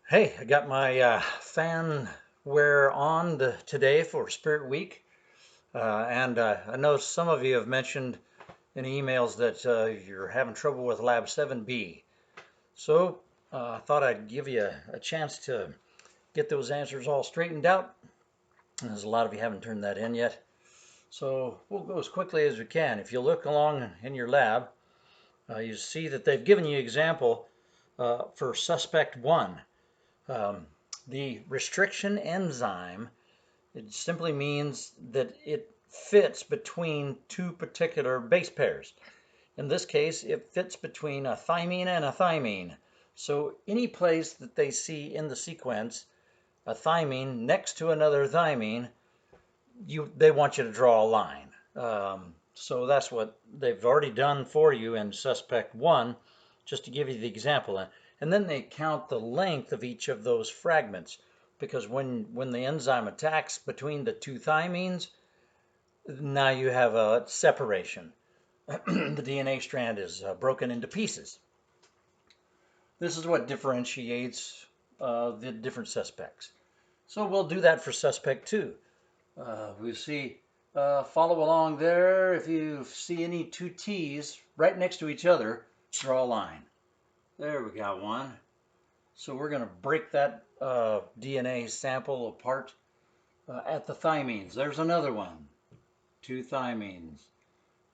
Hey, I got my fan wear on today for Spirit Week, and I know some of you have mentioned in emails that you're having trouble with Lab 7B. So I thought I'd give you a chance to get those answers all straightened out. There's a lot of you haven't turned that in yet. So we'll go as quickly as we can. If you look along in your lab, you see that they've given you example for suspect 1. Um, the restriction enzyme, it simply means that it fits between two particular base pairs. In this case, it fits between a thymine and a thymine. So any place that they see in the sequence a thymine next to another thymine, they want you to draw a line. So that's what they've already done for you in suspect 1, just to give you the example. And then they count the length of each of those fragments, because when the enzyme attacks between the two thymines, now you have a separation. The DNA strand is broken into pieces. This is what differentiates the different suspects. So we'll do that for suspect 2. We see, follow along there. If you see any two T's right next to each other, draw a line. There we got one. So we're going to break that DNA sample apart at the thymines. There's another one. Two thymines.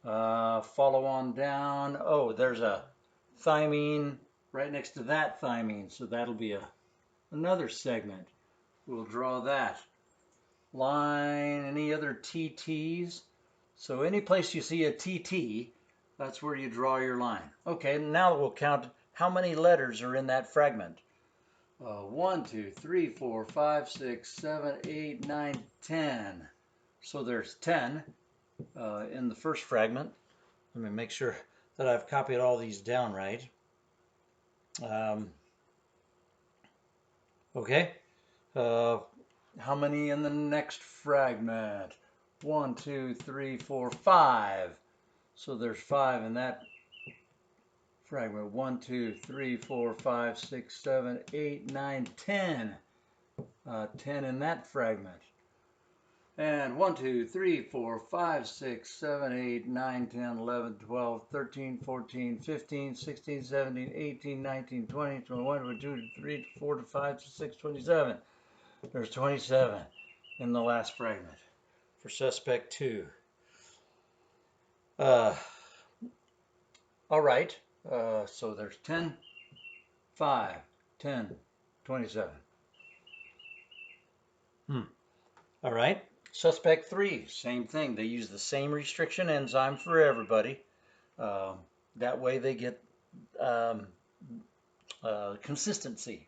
Follow on down. Oh, there's a thymine right next to that thymine. So that'll be another segment. We'll draw that. Line, any other TTs? So any place you see a TT, that's where you draw your line. Okay, now we'll count how many letters are in that fragment. 1, 2, 3, 4, 5, 6, 7, 8, 9, 10. So there's 10 in the first fragment. Let me make sure that I've copied all these down right. Okay. Uh, how many in the next fragment? 1, 2, 3, 4, 5. So there's 5 in that fragment. 1, 2, 3, 4, 5, 6, 7, 8, 9, 10. 10 in that fragment. And 1, 2, 3, 4, 5, 6, 7, 8, 9, 10, 11, 12, 13, 14, 15, 16, 17, 18, 19, 20, 21, 22, 23, 24, 25, 26, 27. There's 27 in the last fragment for suspect 2. Uh, all right. So there's 10, 5, 10, 27. All right. Suspect 3, same thing. They use the same restriction enzyme for everybody. Uh, that way they get um, consistency,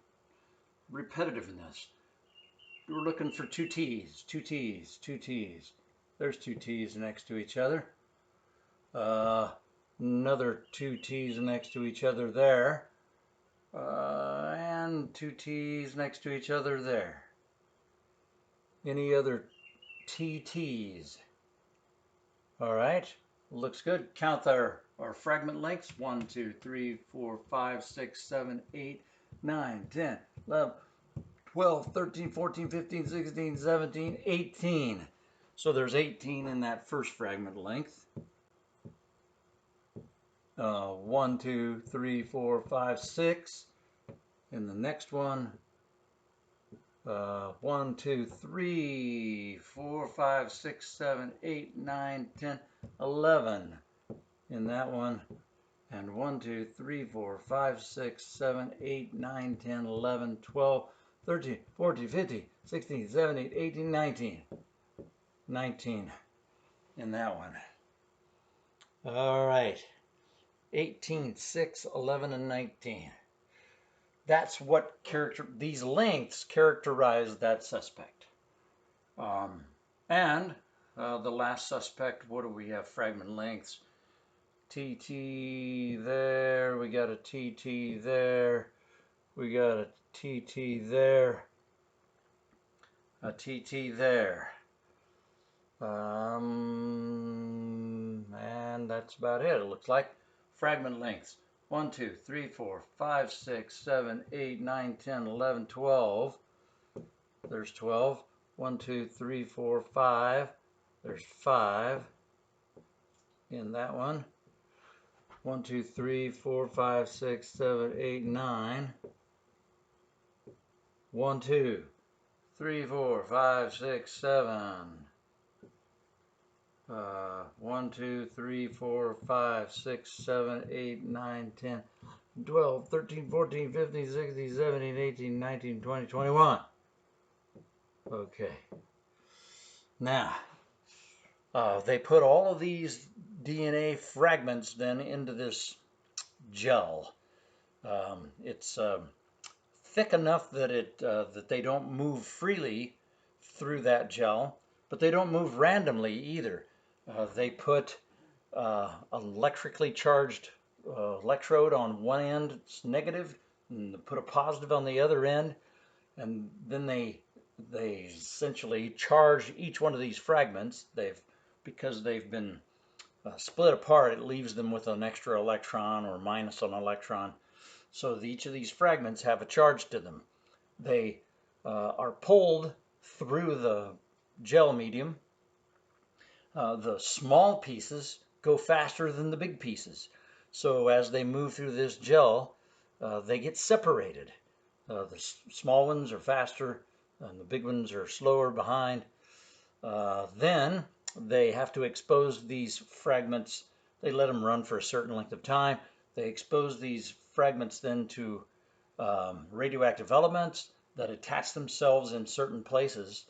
repetitiveness. We're looking for two T's, two T's, two T's. There's two T's next to each other. Another two T's next to each other there. And two T's next to each other there. Any other TTs? All right, looks good. Count our fragment lengths. 1, 2, 3, 4, 5, 6, 7, 8, 9, 10, 11, 12, 13, 14, 15, 16, 17, 18. So there's 18 in that first fragment length. 1, 2, 3, 4, 5, 6. In the next one, 1, 2, 3, 4, 5, 6, 7, 8, 9, 10, 11 in that one. And 1, 2, 3, 4, 5, 6, 7, 8, 9, 10, 11, 12, 13, 14, 15, 16, 17, 18, 19. 19 in that one. All right. 18, 6, 11, and 19. That's what these lengths characterize that suspect. And the last suspect, what do we have? Fragment lengths. TT there, we got a TT there, we got a TT there, a TT there. And that's about it. It looks like fragment lengths. 1, 2, 3, 4, 5, 6, 7, 8, 9, 10, 11, 12. There's 12. 1, 2, 3, 4, 5. There's 5 in that one. 1, 2, 3, 4, 5, 6, 7, 8, 9. 1, 2, 3, 4, 5, 6, 7. 1, 2, 3, 4, 5, 6, 7, 8, 9, 10, 12, 13, 14, 15, 16, 17, 18, 19, 20, 21. Okay. Now, they put all of these DNA fragments then into this gel. It's thick enough that that they don't move freely through that gel, but they don't move randomly either. They put electrically charged electrode on one end, it's negative, and put a positive on the other end, and then they essentially charge each one of these fragments. Because they've been split apart, it leaves them with an extra electron or minus an electron. So each of these fragments have a charge to them. They are pulled through the gel medium. The small pieces go faster than the big pieces. So as they move through this gel, they get separated. The small ones are faster and the big ones are slower behind. Then they have to expose these fragments. They let them run for a certain length of time. They expose these fragments then to radioactive elements that attach themselves in certain places.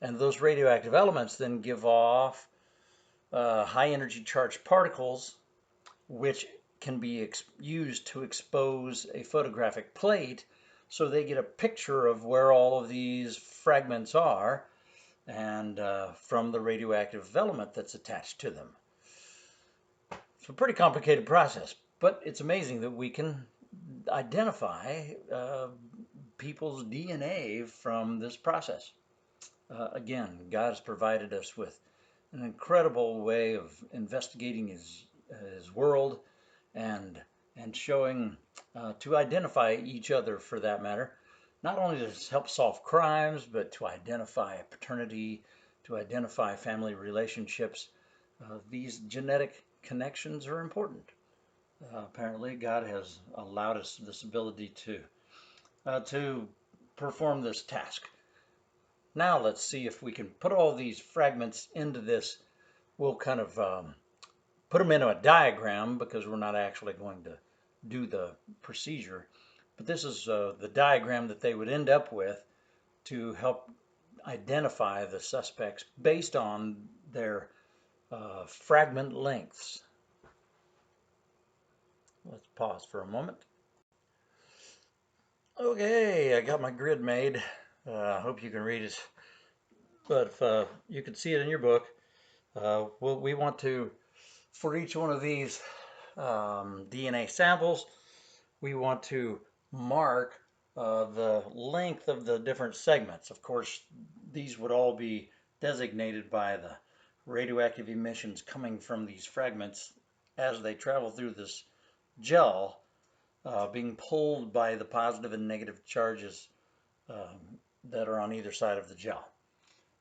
And those radioactive elements then give off high energy charged particles, which can be used to expose a photographic plate, so they get a picture of where all of these fragments are and from the radioactive element that's attached to them. It's a pretty complicated process, but it's amazing that we can identify people's DNA from this process. Again, God has provided us with an incredible way of investigating His world and showing to identify each other, for that matter. Not only does it help solve crimes, but to identify paternity, to identify family relationships. These genetic connections are important. Apparently, God has allowed us this ability to perform this task. Now let's see if we can put all these fragments into this. We'll kind of put them into a diagram because we're not actually going to do the procedure. But this is the diagram that they would end up with to help identify the suspects based on their fragment lengths. Let's pause for a moment. Okay, I got my grid made. I hope you can read it, but if you can see it in your book, we want to, for each one of these DNA samples, we want to mark the length of the different segments. Of course, these would all be designated by the radioactive emissions coming from these fragments as they travel through this gel, being pulled by the positive and negative charges that are on either side of the gel.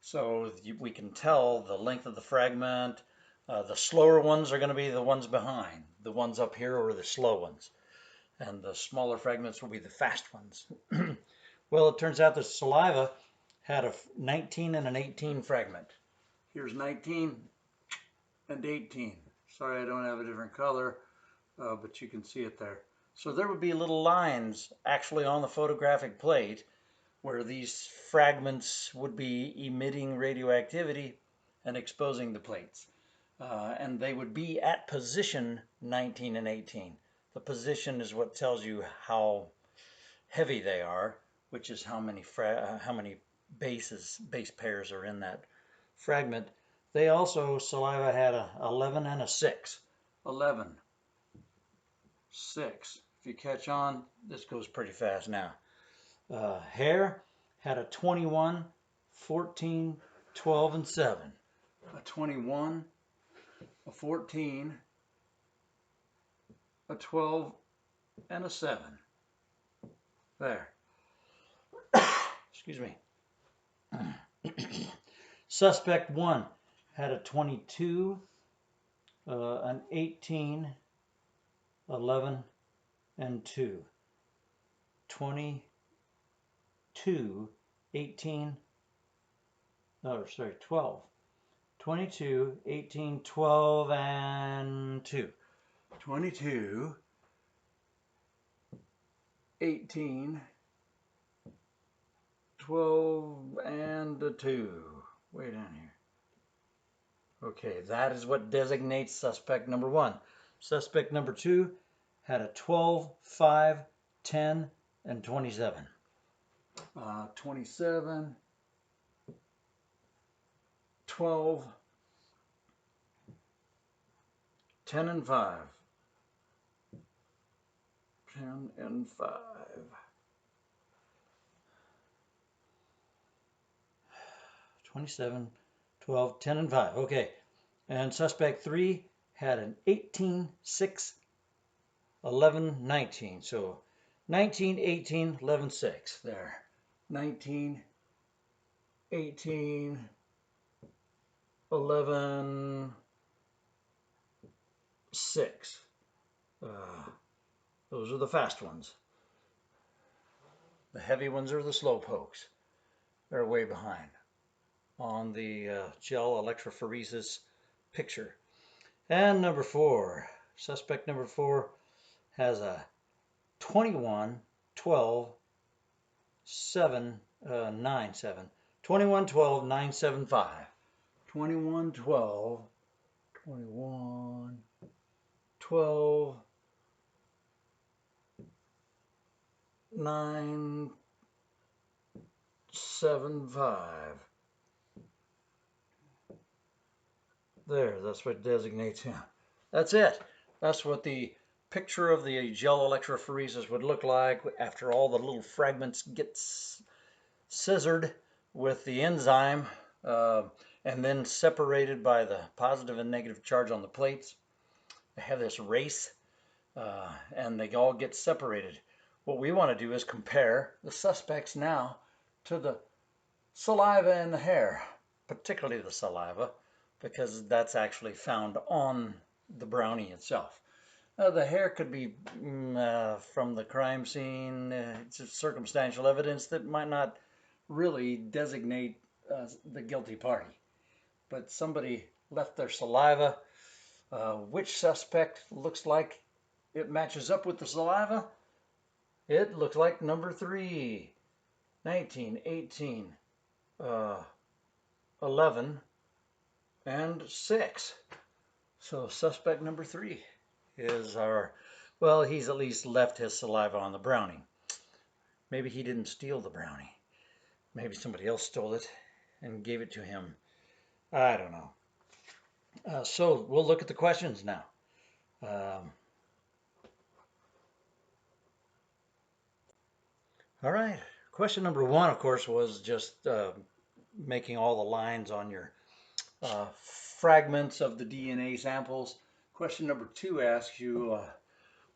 So we can tell the length of the fragment. The slower ones are going to be the ones behind. The ones up here are the slow ones. And the smaller fragments will be the fast ones. Well, it turns out the saliva had a 19 and an 18 fragment. Here's 19 and 18. Sorry I don't have a different color, but you can see it there. So there would be little lines actually on the photographic plate where these fragments would be emitting radioactivity and exposing the plates. And they would be at position 19 and 18. The position is what tells you how heavy they are, which is how many base pairs are in that fragment. They also, saliva had a 11 and a 6. 11, 6. If you catch on, this goes pretty fast now. Hair had a 21, 14, 12, and 7. A 21, a 14, a 12, and a 7. There. Excuse me. Suspect 1 had a 22, an 18, 11, and 2. 22, 18, 12. 22, 18, 12, and 2. 22, 18, 12, and a 2. Way down here. Okay, that is what designates suspect number 1. Suspect number 2 had a 12, 5, 10, and 27. 27, 12, 10 and 5. 10 and 5. 27, 12, 10 and 5. Okay. And suspect 3 had an 18, 6, 11, 19. So 19, 18, 11, 6. There. 19, 18, 11, 6. Those are the fast ones. The heavy ones are the slow pokes. They're way behind on the gel electrophoresis picture. And number 4, suspect number 4 has a 21, 12, 7, 9, 7. 21, 12, 9, 7, 5. 21, 12, 21, 12, 9, 7, 5. There, that's what designates him. That's it. That's what the picture of the gel electrophoresis would look like after all the little fragments get scissored with the enzyme and then separated by the positive and negative charge on the plates. They have this race and they all get separated. What we want to do is compare the suspects now to the saliva and the hair, particularly the saliva, because that's actually found on the brownie itself. The hair could be from the crime scene. It's circumstantial evidence that might not really designate the guilty party. But somebody left their saliva. Which suspect looks like it matches up with the saliva? It looks like number 3. 19, 18, 11, and 6. So suspect number 3 is our, well, he's at least left his saliva on the brownie. Maybe he didn't steal the brownie. Maybe somebody else stole it and gave it to him. I don't know. So we'll look at the questions now. All right. Question number 1, of course, was just making all the lines on your fragments of the DNA samples. Question number 2 asks you,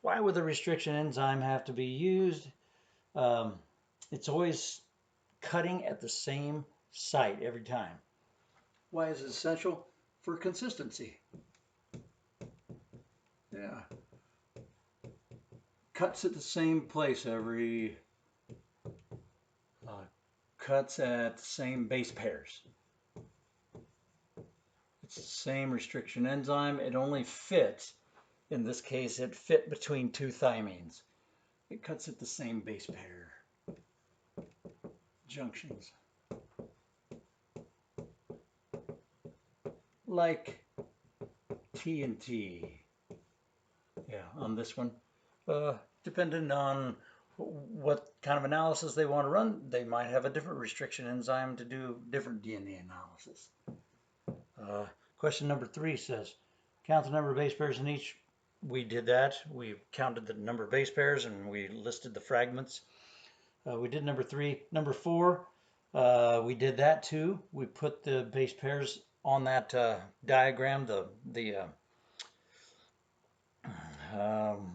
why would the restriction enzyme have to be used? It's always cutting at the same site every time. Why is it essential? For consistency. Yeah. Cuts at the same place every, cuts at the same base pairs. It's the same restriction enzyme. It only fits, in this case, it fit between 2 thymines. It cuts at the same base pair junctions. Like T and T. Yeah, on this one. Depending on what kind of analysis they want to run, they might have a different restriction enzyme to do different DNA analysis. Question number 3 says, count the number of base pairs in each. We did that. We counted the number of base pairs and we listed the fragments. We did number 3. Number 4, we did that too. We put the base pairs on that diagram, the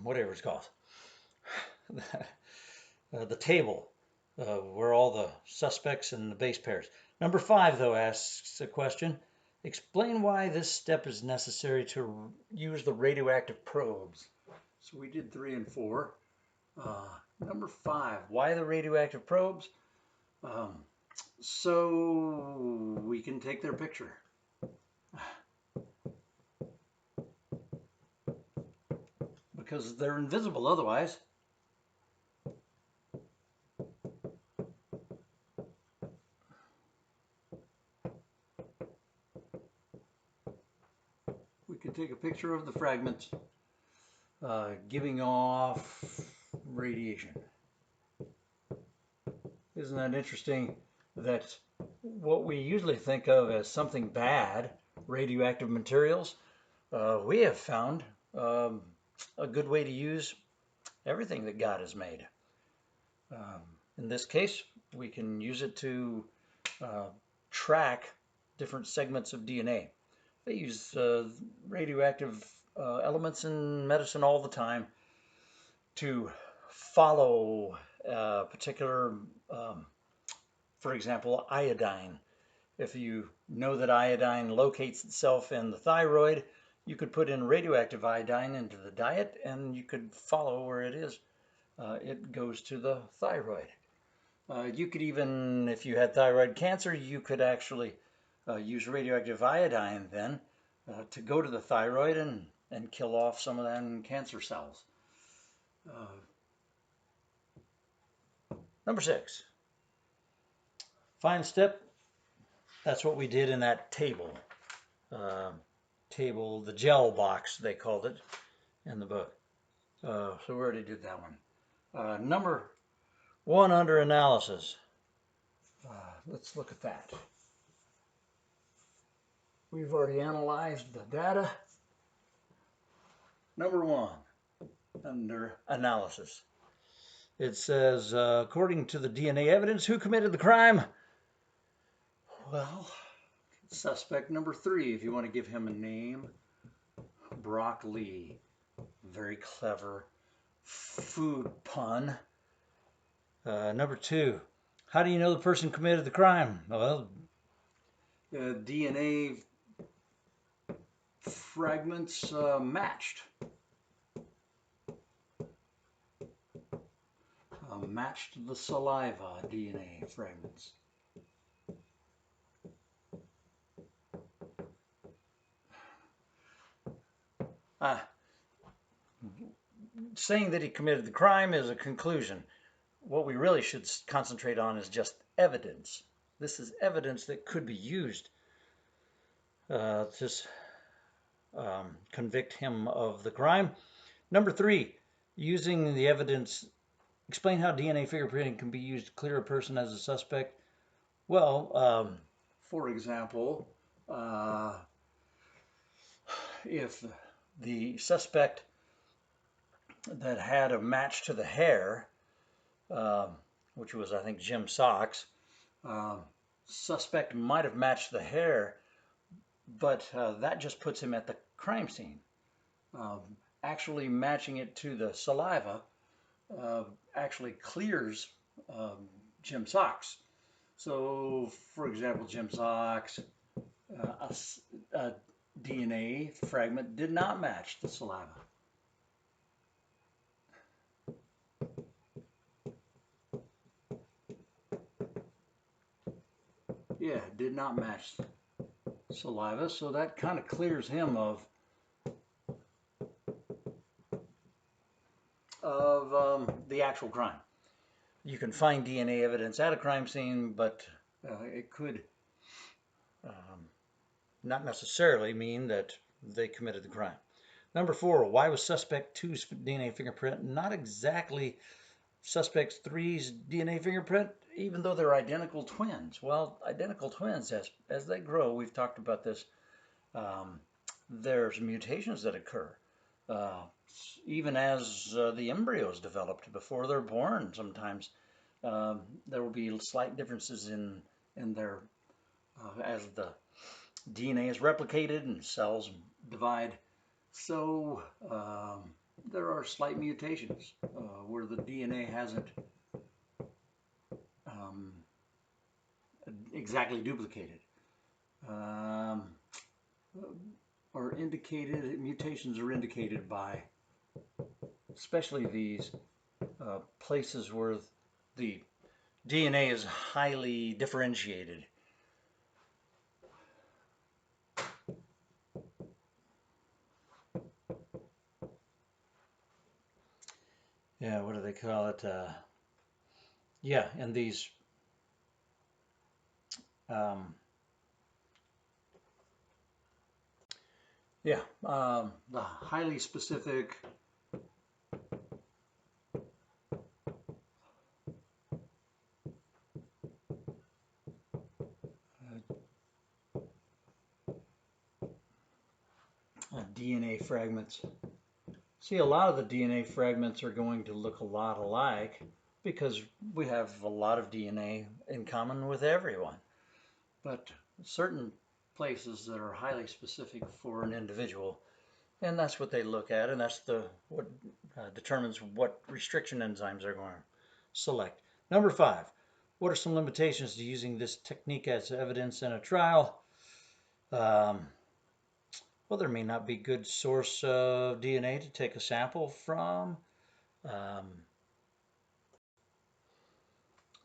whatever it's called. the table where all the suspects and the base pairs. Number 5, though, asks a question. Explain why this step is necessary to use the radioactive probes. So we did 3 and 4. Number 5, why the radioactive probes? So we can take their picture. Because they're invisible otherwise. We could take a picture of the fragments giving off radiation. Isn't that interesting that what we usually think of as something bad, radioactive materials, we have found a good way to use everything that God has made. In this case, we can use it to track different segments of DNA. They use radioactive elements in medicine all the time to follow particular, for example, iodine. If you know that iodine locates itself in the thyroid, you could put in radioactive iodine into the diet and you could follow where it is. It goes to the thyroid. You could even, if you had thyroid cancer, you could actually use radioactive iodine then to go to the thyroid and kill off some of them cancer cells. Number 6, final step. That's what we did in that table. The gel box, they called it in the book. So we already did that one. Number 1 under analysis. Let's look at that. We've already analyzed the data. Number 1 under analysis. It says, according to the DNA evidence, who committed the crime? Well, suspect number 3, if you want to give him a name, Brock Lee. Very clever food pun. Number 2, how do you know the person committed the crime? Well, DNA fragments matched. Matched the saliva DNA fragments. Saying that he committed the crime is a conclusion. What we really should concentrate on is just evidence. This is evidence that could be used to convict him of the crime. Number 3, using the evidence, explain how DNA fingerprinting can be used to clear a person as a suspect. Well, for example, if the suspect that had a match to the hair, which was, I think, Jim Socks, suspect might have matched the hair, but that just puts him at the crime scene. Actually matching it to the saliva actually clears Jim Socks. So, for example, Jim Socks, a DNA fragment did not match the saliva. Yeah, it did not match saliva, so that kind of clears him of the actual crime. You can find DNA evidence at a crime scene, but it could not necessarily mean that they committed the crime. Number 4, why was suspect 2's DNA fingerprint not exactly suspect 3's DNA fingerprint, even though they're identical twins? Well, identical twins, as they grow, we've talked about this, there's mutations that occur. Even as the embryos developed before they're born, sometimes there will be slight differences in their, as the DNA is replicated and cells divide. So there are slight mutations where the DNA hasn't um, exactly duplicated. Or indicated, mutations are indicated by especially these places where the DNA is highly differentiated. Yeah, what do they call it? Yeah, and these um, the highly specific DNA fragments. See, a lot of the DNA fragments are going to look a lot alike because we have a lot of DNA in common with everyone. But certain places that are highly specific for an individual, and that's what they look at, and that's what determines what restriction enzymes they're going to select. Number 5, what are some limitations to using this technique as evidence in a trial? Well, there may not be good source of DNA to take a sample from.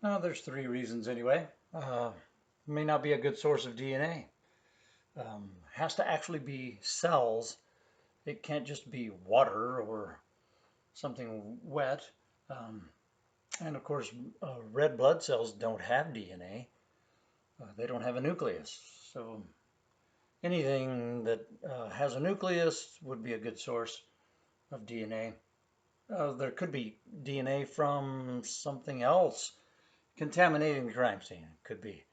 There's 3 reasons anyway. May not be a good source of DNA. Has to actually be cells. It can't just be water or something wet. And of course, red blood cells don't have DNA. They don't have a nucleus. So anything that has a nucleus would be a good source of DNA. There could be DNA from something else contaminating the crime scene. It could be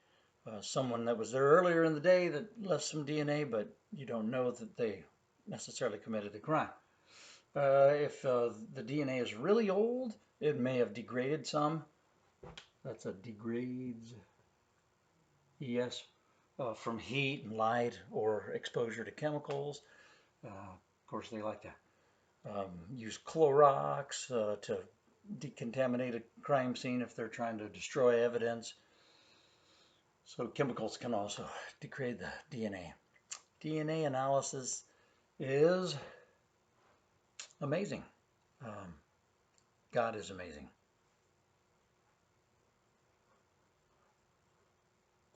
someone that was there earlier in the day that left some DNA, but you don't know that they necessarily committed the crime. If the DNA is really old, it may have degraded some. That's a degrades, yes, from heat and light or exposure to chemicals. Of course, they like to use Clorox to decontaminate a crime scene if they're trying to destroy evidence. So chemicals can also degrade the DNA. DNA analysis is amazing. God is amazing.